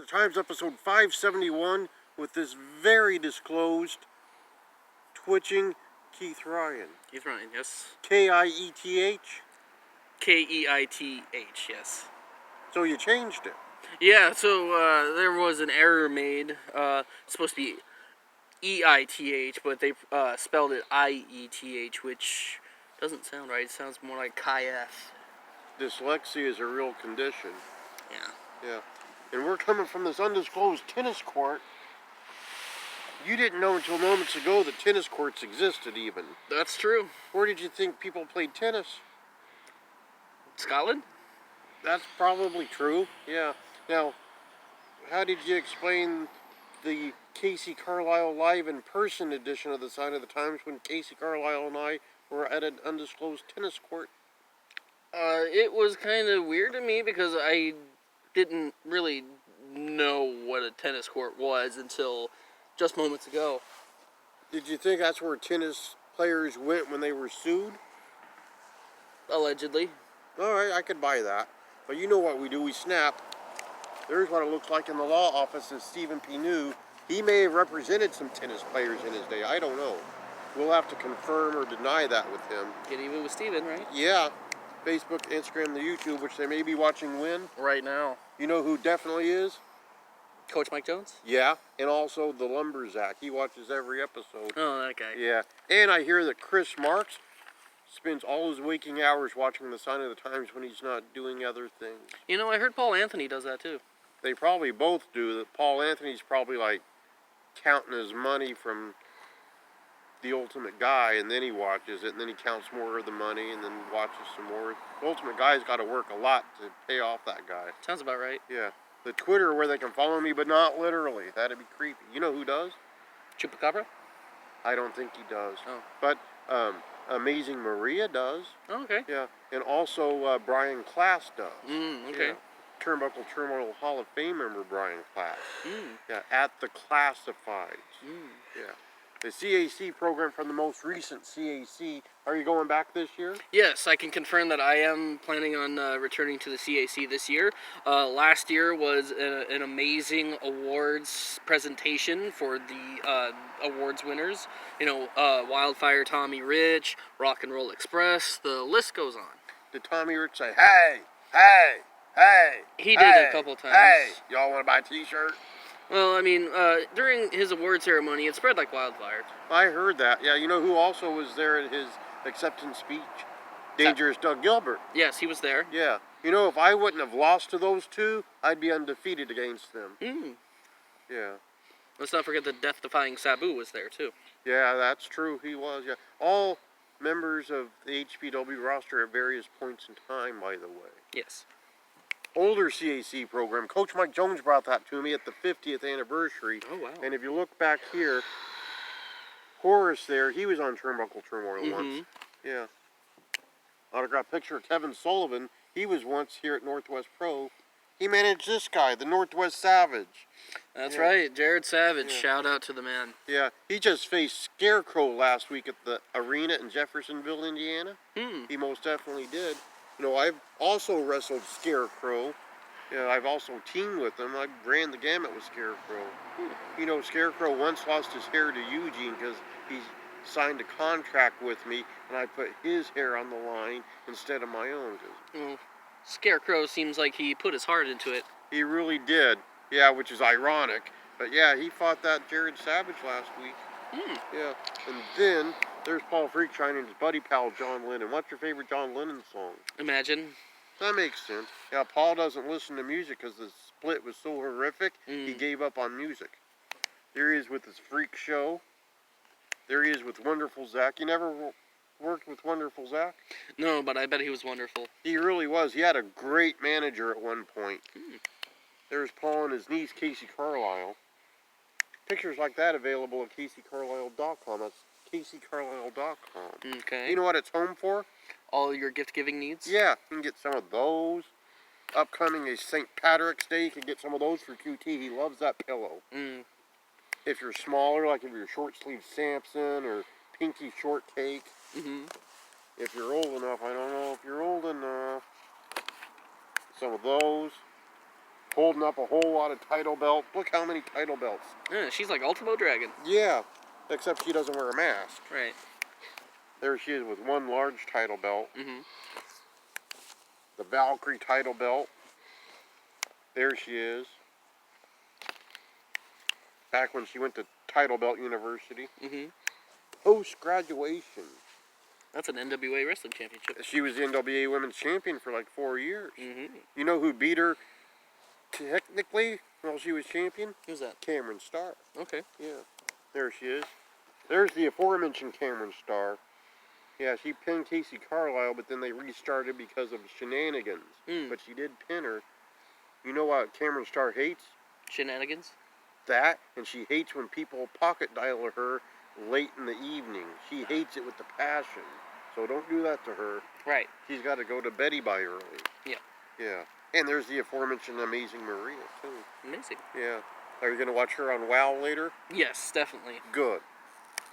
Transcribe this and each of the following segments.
of the Times, episode 571, with this very disclosed, twitching Kieth Ryan. Kieth Ryan, yes. Kieth? Keith, yes. So you changed it. Yeah, so there was an error made. It's supposed to be EITH, but they spelled it IETH, which doesn't sound right. It sounds more like Kieth. Dyslexia is a real condition. Yeah. Yeah. And we're coming from this undisclosed tennis court. You didn't know until moments ago that tennis courts existed even. That's true. Where did you think people played tennis? Scotland? That's probably true, yeah. Now, how did you explain the Casey Carlisle live in person edition of the Sign of the Times when Casey Carlisle and I were at an undisclosed tennis court? It was kind of weird to me because I didn't really know what a tennis court was until just moments ago. Did you think that's where tennis players went when they were sued? Allegedly. Alright, I could buy that. But you know what we do, we snap. There's what it looks like in the law office of Stephen P. New. He may have represented some tennis players in his day, I don't know. We'll have to confirm or deny that with him. Get even with Stephen, right? Yeah. Facebook, Instagram, the YouTube, which they may be watching when? Right now. You know who definitely is? Coach Mike Jones? Yeah, and also the Lumberzack. He watches every episode. Oh, that guy. Yeah, and I hear that Chris Marks spends all his waking hours watching the Sign of the Times when he's not doing other things. You know, I heard Paul Anthony does that too. They probably both do. That Paul Anthony's probably like counting his money from the Ultimate Guy, and then he watches it, and then he counts more of the money, and then watches some more. The Ultimate Guy's got to work a lot to pay off that guy. Sounds about right. Yeah. The Twitter where they can follow me, but not literally. That'd be creepy. You know who does? Chupacabra? I don't think he does. Oh. But Amazing Maria does. Oh, okay. Yeah. And also Brian Class does. Okay. Yeah. Turnbuckle Terminal Hall of Fame member Brian Class. Mm. Yeah. At the Classifieds. Mm. Yeah. The CAC program from the most recent CAC. Are you going back this year? Yes, I can confirm that I am planning on returning to the CAC this year. Last year was an amazing awards presentation for the awards winners. You know, Wildfire Tommy Rich, Rock and Roll Express, the list goes on. Did Tommy Rich say, hey, hey, hey? He did a couple times. Hey, y'all want to buy a t-shirt? Well, I mean, during his award ceremony, it spread like wildfire. I heard that. Yeah, you know who also was there at his acceptance speech? Dangerous Doug Gilbert. Yes, he was there. Yeah. You know, if I wouldn't have lost to those two, I'd be undefeated against them. Mm. Yeah. Let's not forget the death-defying Sabu was there, too. Yeah, that's true. He was, yeah. All members of the HPW roster at various points in time, by the way. Yes. Older CAC program. Coach Mike Jones brought that to me at the 50th anniversary. Oh, wow. And if you look back here, Horace there, he was on Turnbuckle Turmoil once. Yeah. Autograph picture of Kevin Sullivan. He was once here at Northwest Pro. He managed this guy, the Northwest Savage. That's right, Jared Savage. Yeah. Shout out to the man. Yeah, he just faced Scarecrow last week at the arena in Jeffersonville, Indiana. He most definitely did. You know, I've also wrestled Scarecrow. Yeah, I've also teamed with him. I ran the gamut with Scarecrow. You know, Scarecrow once lost his hair to Eugene because he signed a contract with me, and I put his hair on the line instead of my own. Well, Scarecrow seems like he put his heart into it. He really did. Yeah, which is ironic. But yeah, he fought that Jared Savage last week. Yeah, and then there's Paul Freakshine and his buddy pal John Lennon. What's your favorite John Lennon song? Imagine. That makes sense. Yeah, Paul doesn't listen to music because the split was so horrific, he gave up on music. There he is with his freak show. There he is with Wonderful Zach. You never worked with Wonderful Zach? No, but I bet he was wonderful. He really was. He had a great manager at one point. There's Paul and his niece, Casey Carlisle. Pictures like that available at CaseyCarlisle.com. That's CaseyCarlisle.com. Okay. You know what it's home for? All your gift-giving needs? Yeah, you can get some of those. Upcoming is St. Patrick's Day. You can get some of those for QT. He loves that pillow. If you're smaller, like if you're short sleeve Samson or Pinky Shortcake. If you're old enough, I don't know if you're old enough. Some of those. holding up a whole lot of title belts. Look how many title belts. Yeah, she's like Ultimo Dragon. Yeah, except she doesn't wear a mask. Right. There she is with one large title belt. Mm-hmm. The Valkyrie title belt. There she is. Back when she went to Title Belt University. Mm-hmm. Post-graduation. That's an NWA Wrestling Championship. She was the NWA Women's Champion for like 4 years. Mm-hmm. You know who beat her technically while she was champion? Who's that? Cameron Starr. Okay. Yeah. There she is. There's the aforementioned Cameron Starr. Yeah, she pinned Casey Carlisle, but then they restarted because of shenanigans. But she did pin her. You know what Cameron Starr hates? Shenanigans? That, and she hates when people pocket dial her late in the evening. She hates it with the passion. So don't do that to her. Right. She's got to go to Betty by early. Yeah. Yeah. And there's the aforementioned Amazing Maria, too. Amazing. Yeah. Are you going to watch her on WoW later? Yes, definitely. Good.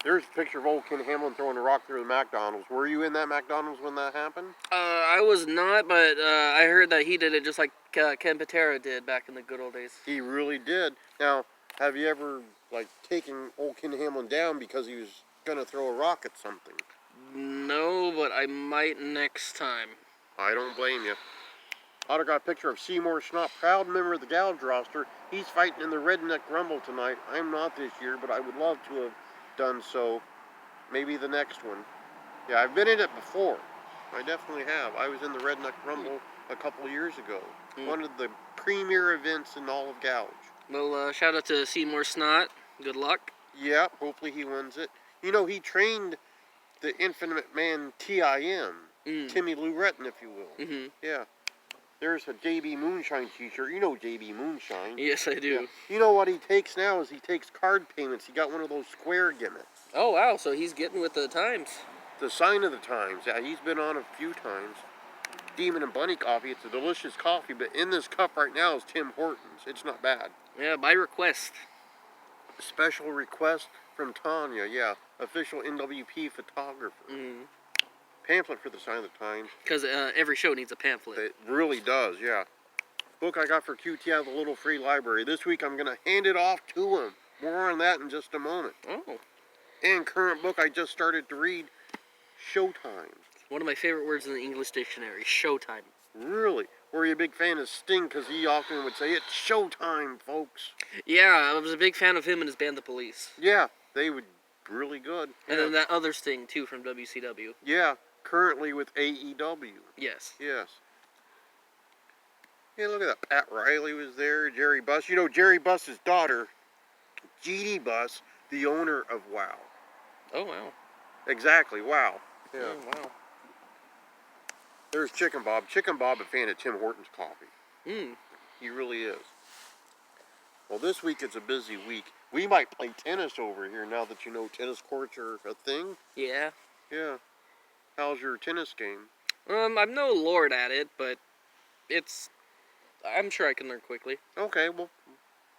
There's a picture of old Ken Hamlin throwing a rock through the McDonald's. Were you in that McDonald's when that happened? I was not, but I heard that he did it just like Ken Patera did back in the good old days. He really did. Now, have you ever, taken old Ken Hamlin down because he was going to throw a rock at something? No, but I might next time. I don't blame you. Autograph picture of Seymour Schnapp, proud member of the Gouge roster. He's fighting in the Redneck Rumble tonight. I'm not this year, but I would love to have done so. Maybe the next one. Yeah, I've been in it before. I definitely have. I was in the Redneck Rumble a couple years ago. One of the premier events in all of Gouge. Well, shout out to Seymour Snot. Good luck. Yeah, hopefully he wins it. You know, he trained the infinite man T.I.M., Timmy Lou Retton, if you will. Mm-hmm. Yeah. There's a JB Moonshine t-shirt. You know JB Moonshine. Yes, I do. Yeah. You know what he takes now is he takes card payments. He got one of those square gimmicks. Oh, wow. So he's getting with the times. The sign of the times. Yeah, he's been on a few times. Demon and Bunny coffee. It's a delicious coffee, but in this cup right now is Tim Hortons. It's not bad. Yeah, by request. Special request from Tanya. Yeah, official NWP photographer. Pamphlet for the sign of the times. Because every show needs a pamphlet. It really does, yeah. Book I got for QT out of the Little Free Library. This week I'm going to hand it off to him. More on that in just a moment. Oh. And current book I just started to read, Showtime. One of my favorite words in the English dictionary, showtime. Really? Were you a big fan of Sting? Because he often would say, it's showtime, folks. Yeah, I was a big fan of him and his band, The Police. Yeah, they would really good. And then that other Sting, too, from WCW. Yeah, currently with AEW. Yes. Yes. Yeah, look at that. Pat Riley was there, Jerry Buss. You know, Jerry Buss's daughter, Jeannie Buss, the owner of WOW. Oh, wow. Exactly, WOW. Yeah. Oh, wow. There's Chicken Bob. Chicken Bob, a fan of Tim Hortons coffee. Mm. He really is. Well, this week it's a busy week. We might play tennis over here now that you know tennis courts are a thing. Yeah. Yeah. How's your tennis game? I'm no lord at it, but I'm sure I can learn quickly. Okay, well,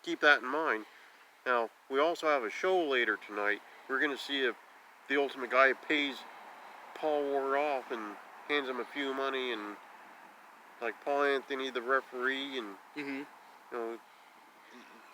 keep that in mind. Now, we also have a show later tonight. We're going to see if the Ultimate Guy pays Paul Ward off and hands him a few money, and like Paul Anthony, the referee, and you know,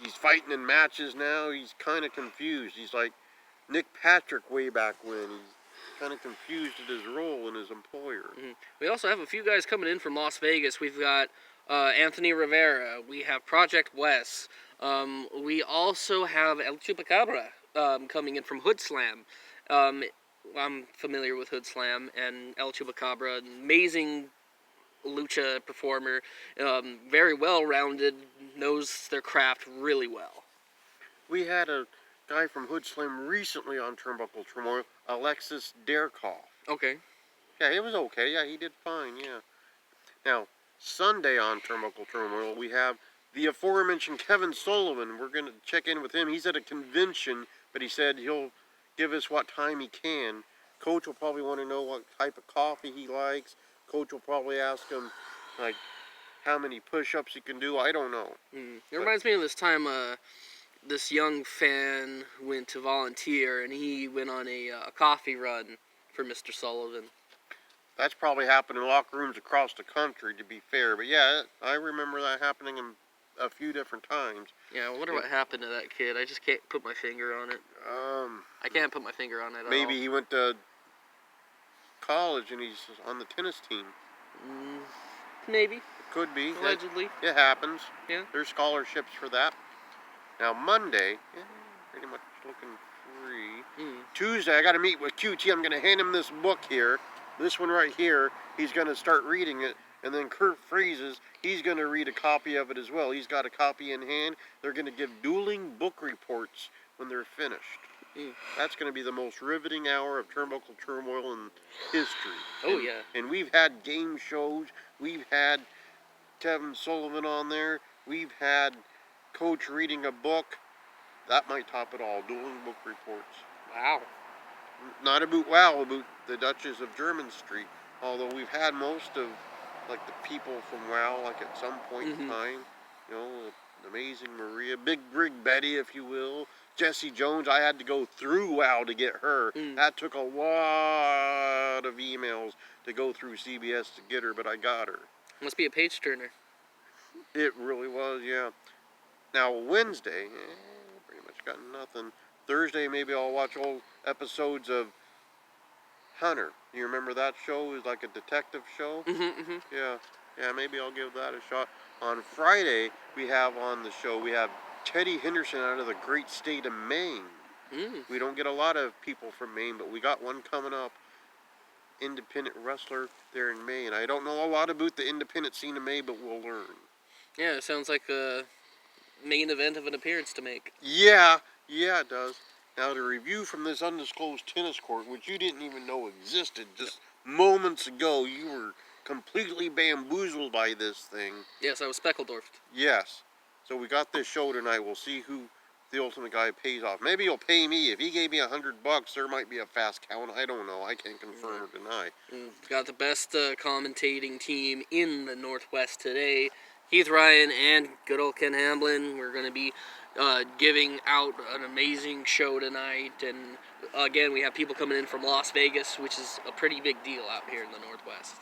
he's fighting in matches now. He's kind of confused. He's like Nick Patrick way back when. He's kind of confused at his role in his employer. We also have a few guys coming in from Las Vegas. We've got Anthony Rivera. We have Project Wes. We also have El Chupacabra coming in from Hood Slam. I'm familiar with Hood Slam and El Chupacabra. Amazing lucha performer. Very well-rounded. Knows their craft really well. We had a guy from Hood Slam recently on Turnbuckle Turmoil, Alexis Derkoff. Okay. Yeah, it was okay. Yeah, he did fine, yeah. Now, Sunday on Turnbuckle Turmoil, we have the aforementioned Kevin Sullivan. We're going to check in with him. He's at a convention, but he said he'll give us what time he can. Coach will probably want to know what type of coffee he likes. Coach will probably ask him, like, how many push-ups he can do. I don't know. It reminds me of this time this young fan went to volunteer, and he went on a coffee run for Mr. Sullivan. That's probably happened in locker rooms across the country, to be fair. But yeah, I remember that happening in a few different times. Yeah, I wonder what happened to that kid. I just can't put my finger on it. I can't put my finger on it at all. Maybe he went to college and he's on the tennis team. Maybe. Could be. Allegedly. It happens. Yeah. There's scholarships for that. Now, Monday, pretty much looking free. Tuesday, I got to meet with QT. I'm going to hand him this book here. This one right here. He's going to start reading it. And then Kurt Freezes, he's going to read a copy of it as well. He's got a copy in hand. They're going to give dueling book reports when they're finished. That's going to be the most riveting hour of turnbuckle turmoil in history. Oh, yeah. And we've had game shows. We've had Kevin Sullivan on there. We've had Coach reading a book. That might top it all. Dueling book reports. Wow. Not about the Duchess of German Street. Although we've had most of, like, the people from WoW, like, at some point in time. You know, Amazing Maria, Big Rig Betty, if you will. Jessie Jones, I had to go through WoW to get her. That took a lot of emails to go through CBS to get her, but I got her. Must be a page turner. It really was, yeah. Now, Wednesday, pretty much got nothing. Thursday, maybe I'll watch old episodes of Hunter. You remember that show? It was like a detective show. Yeah, maybe I'll give that a shot. On Friday, we have on the show, we have Teddy Henderson out of the great state of Maine. We don't get a lot of people from Maine, but we got one coming up. Independent wrestler there in Maine. I don't know a lot about the independent scene of Maine, but we'll learn. Yeah, it sounds like a main event of an appearance to make. Yeah, it does. Now, the review from this undisclosed tennis court, which you didn't even know existed, just moments ago, you were completely bamboozled by this thing. Yes, I was Speckeldorfed. Yes. So we got this show tonight. We'll see who the ultimate guy pays off. Maybe he'll pay me. If he gave me $100, there might be a fast count. I don't know. I can't confirm or deny. Got the best commentating team in the Northwest today. Keith Ryan and good old Ken Hamblin. We're going to be giving out an amazing show tonight. And again, we have people coming in from Las Vegas, which is a pretty big deal out here in the Northwest.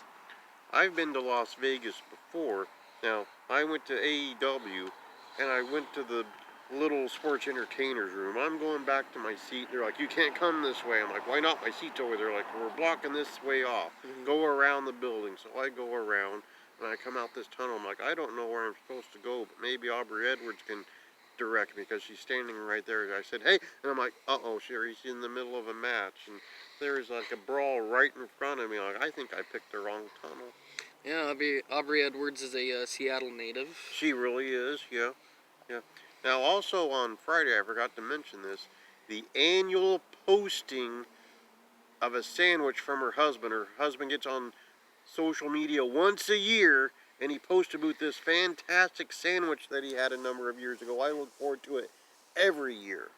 I've been to Las Vegas before. Now, I went to AEW, and I went to the little sports entertainers room. I'm going back to my seat. They're like, you can't come this way. I'm like, why not? My seat's over there. Like, we're blocking this way off. Go around the building. So I go around, and I come out this tunnel. I'm like, I don't know where I'm supposed to go, but maybe Aubrey Edwards can direct me because she's standing right there. I said, hey, and I'm like, uh-oh, she's in the middle of a match. And there's like a brawl right in front of me. Like, I think I picked the wrong tunnel. Yeah, Aubrey Edwards is a Seattle native. She really is, yeah. Now, also on Friday, I forgot to mention this, the annual posting of a sandwich from her husband. Her husband gets on social media once a year, and he posts about this fantastic sandwich that he had a number of years ago. I look forward to it every year.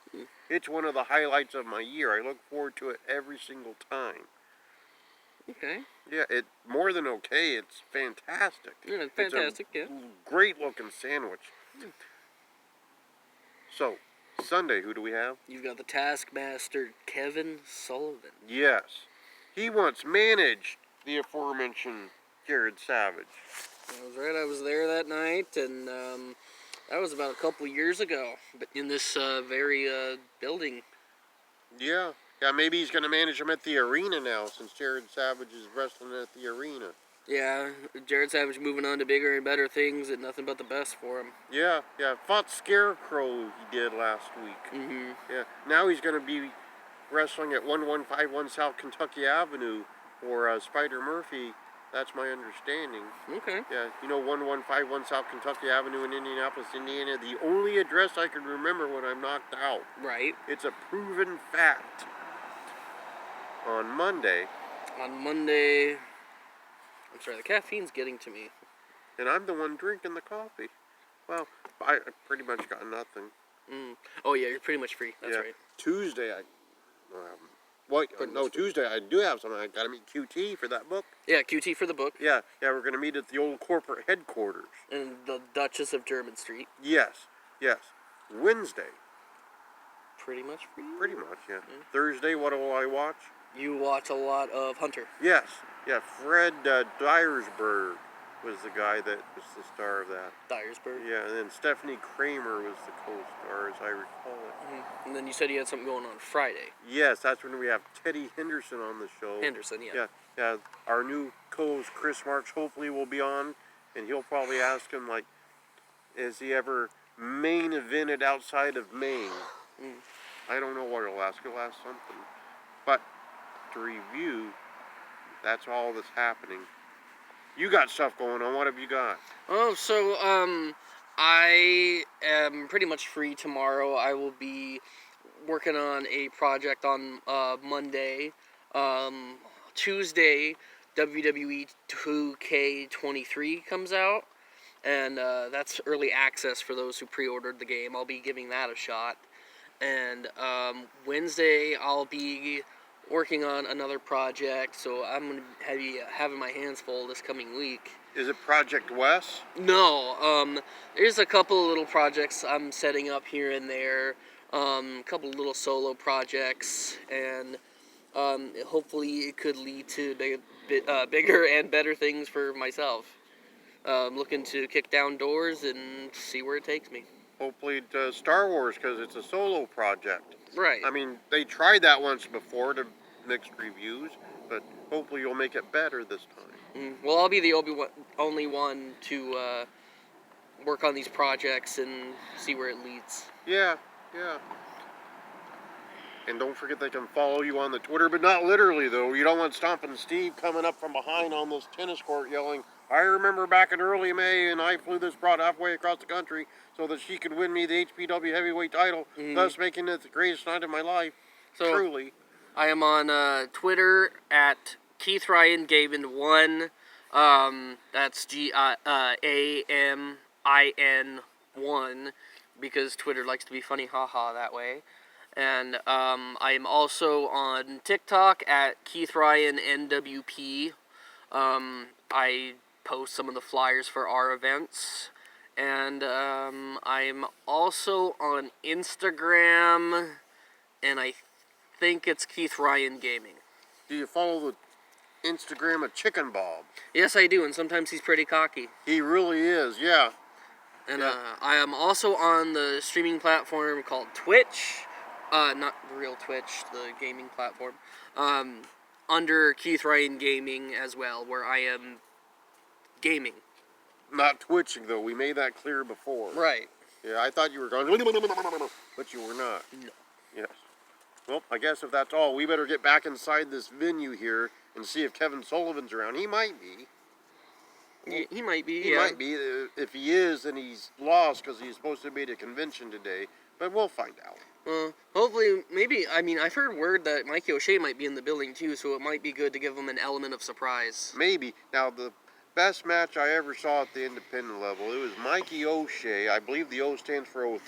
It's one of the highlights of my year. I look forward to it every single time. Okay. Yeah, it's more than okay. It's fantastic. Yeah, it's fantastic, it's a great looking sandwich. So, Sunday, who do we have? You've got the Taskmaster, Kevin Sullivan. Yes. He once managed the aforementioned Jared Savage. I was right. I was there that night, and that was about a couple years ago, but in this very building. Yeah, maybe he's going to manage him at the arena now, since Jared Savage is wrestling at the arena. Yeah, Jared Savage moving on to bigger and better things, and nothing but the best for him. Yeah, fought Scarecrow he did last week. Yeah, now he's going to be wrestling at 1151 South Kentucky Avenue for Spider Murphy. That's my understanding. Okay. Yeah, 1151 South Kentucky Avenue in Indianapolis, Indiana. The only address I can remember when I'm knocked out. Right. It's a proven fact. On Monday, I'm sorry, the caffeine's getting to me. and I'm the one drinking the coffee. Well, I pretty much got nothing. Oh yeah, you're pretty much free. That's right. Tuesday, Tuesday I do have something. I got to meet QT for that book. Yeah, QT for the book. Yeah, we're going to meet at the old corporate headquarters. And the Duchess of German Street. Yes. Wednesday. Pretty much free? Pretty much, yeah. Thursday, what will I watch? You watch a lot of Hunter. Yes. Yeah, Fred Dyersburg. was the guy that was the star of that. Dyersburg. Yeah, and then Stephanie Kramer was the co-star, as I recall it. Mm-hmm. And then you said you had something going on Friday. Yes, that's when we have Teddy Henderson on the show. Henderson, yeah. Yeah. Our new co-host Chris Marks hopefully will be on, and he'll probably ask him, like, has he ever main evented outside of Maine? I don't know what he'll ask. He'll ask something. But to review, that's all that's happening. You got stuff going on. What have you got? Oh, so I am pretty much free tomorrow. I will be working on a project on Monday. Tuesday, WWE 2K23 comes out, and that's early access for those who pre-ordered the game. I'll be giving that a shot. And Wednesday, I'll be working on another project, so I'm going to be having my hands full this coming week. Is it Project West? No, there's a couple of little projects I'm setting up here and there, a couple of little solo projects, and hopefully it could lead to bigger and better things for myself. I'm looking to kick down doors and see where it takes me. Hopefully to Star Wars, because it's a solo project. Right. I mean, they tried that once before to mixed reviews, but hopefully you'll make it better this time. Well, I'll be the only one to work on these projects and see where it leads. Yeah. And don't forget they can follow you on the Twitter, but not literally, though. You don't want Stompin' Steve coming up from behind on this tennis court yelling, I remember back in early May, and I flew this broad halfway across the country so that she could win me the HPW heavyweight title, thus making it the greatest night of my life. So, truly. I am on Twitter at Keith Ryan Gavin 1. That's GAMIN 1, because Twitter likes to be funny, haha, that way. And I am also on TikTok at Keith Ryan NWP. I post some of the flyers for our events. And I'm also on Instagram, and I think it's Keith Ryan Gaming. Do you follow the Instagram of Chicken Bob? Yes, I do, and sometimes he's pretty cocky. He really is, yeah. And I am also on the streaming platform called Twitch. Not the real Twitch, the gaming platform. Under Keith Ryan Gaming as well, where I am gaming. Not twitching, though. We made that clear before. Right. Yeah, I thought you were going, but you were not. No. Yes. Well, I guess if that's all, we better get back inside this venue here and see if Kevin Sullivan's around. He might be. He might be, He might be. If he is, then he's lost because he's supposed to be at a convention today. But we'll find out. Hopefully, maybe, I mean, I've heard word that Mikey O'Shea might be in the building too, so it might be good to give him an element of surprise. Maybe. Now, the best match I ever saw at the independent level, it was Mikey O'Shea. I believe the O stands for